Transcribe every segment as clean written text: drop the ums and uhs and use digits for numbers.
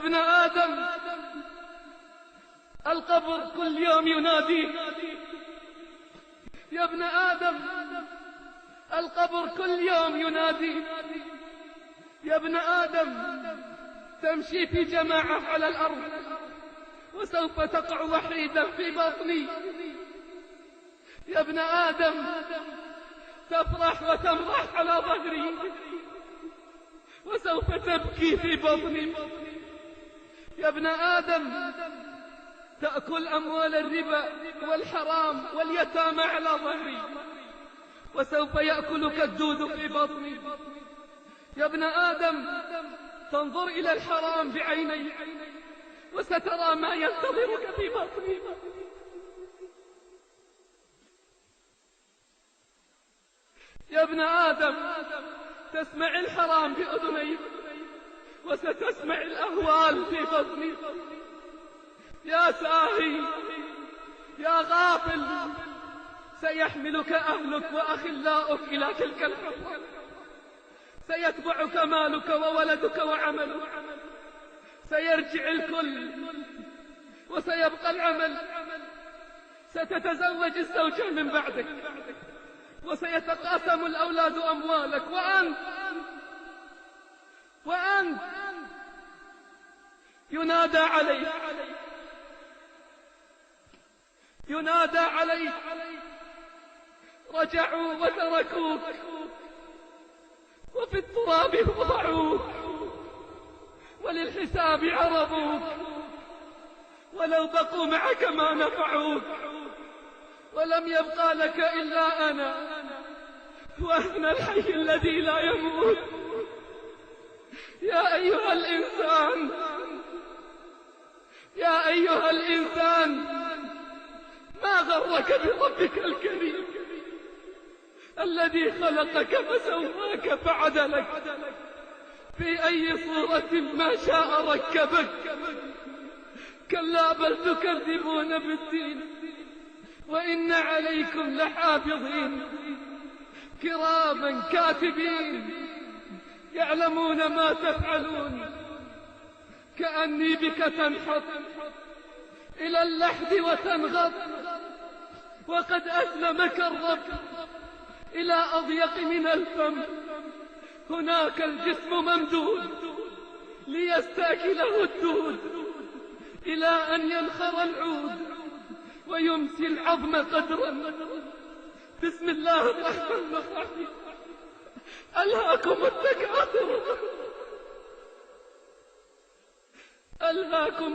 ابن آدم القبر كل يوم يناديك. يا ابن آدم القبر كل يوم يناديك. يا ابن آدم تمشي في جماعة على الأرض وسوف تقع وحيدا في بطني. يا ابن آدم تفرح وتمرح على ظهري وسوف تبكي في بطني. يا ابن آدم تأكل أموال الربا والحرام واليتامى على ظهري وسوف يأكلك الدود في بطني. يا ابن آدم تنظر إلى الحرام بعيني وسترى ما ينتظرك في بطني. يا ابن آدم تسمع الحرام بأذنيك وستسمع الأهوال في بطني. يا ساهي يا غافل سيحملك أهلك وأخلاؤك إلى تلك الحفرة. سيتبعك مالك وولدك وعملك. سيرجع الكل وسيبقى العمل. ستتزوج الزوجة من بعدك وسيتقاسم الأولاد أموالك. وأنت ينادى عليك رجعوا وتركوك وفي التراب وضعوك وللحساب عرضوك ولو بقوا معك ما نفعوك ولم يبقى لك إلا أنا وأنا الحي الذي لا يموت. يا أيها الإنسان يا أيها الإنسان ما غرك بربك الكريم الذي خلقك فسواك فعدلك في أي صورة ما شاء ركبك. كلا بل تكذبون بالدين وإن عليكم لحافظين كراما كاتبين يعلمون ما تفعلون. كأني بك تنحط إلى اللحد وتنغض وقد أسلمك الرب إلى أضيق من الفم. هناك الجسم ممدود ليستأكله الدود إلى أن ينخر العود ويمسي العظم قدرا. بسم الله الرحمن الرحيم. ألهاكم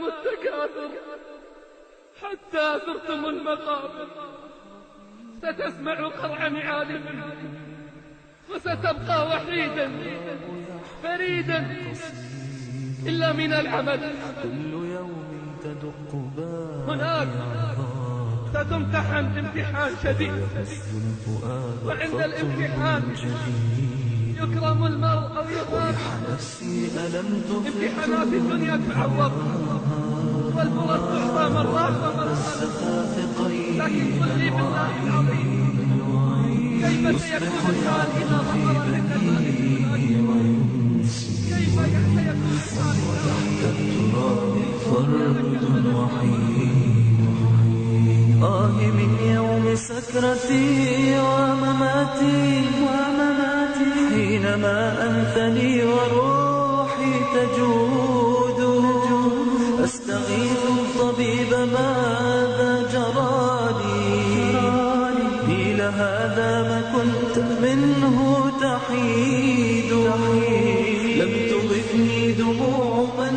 التكاثر حتى زرتم المقابر. ستسمع قرع نعالهم وستبقى وحيدا فريدا إلا من العمل. هناك ستمتحن امتحان شديد وعند الامتحان يكرم المرء أو يغاب. امتحانات الدنيا تعوض والفرص تعطى مرات ومرات. لكن قل لي بالله العظيم كيف سيكون الحال إذا ظهر لك كيف يكون الحال من يوم سكرتي ومماتي حينما أنثني وروحي تجود. أستغيث الطبيب ماذا جرالي قيل هذا ما كنت منه تحيد. لم تغثني دموع من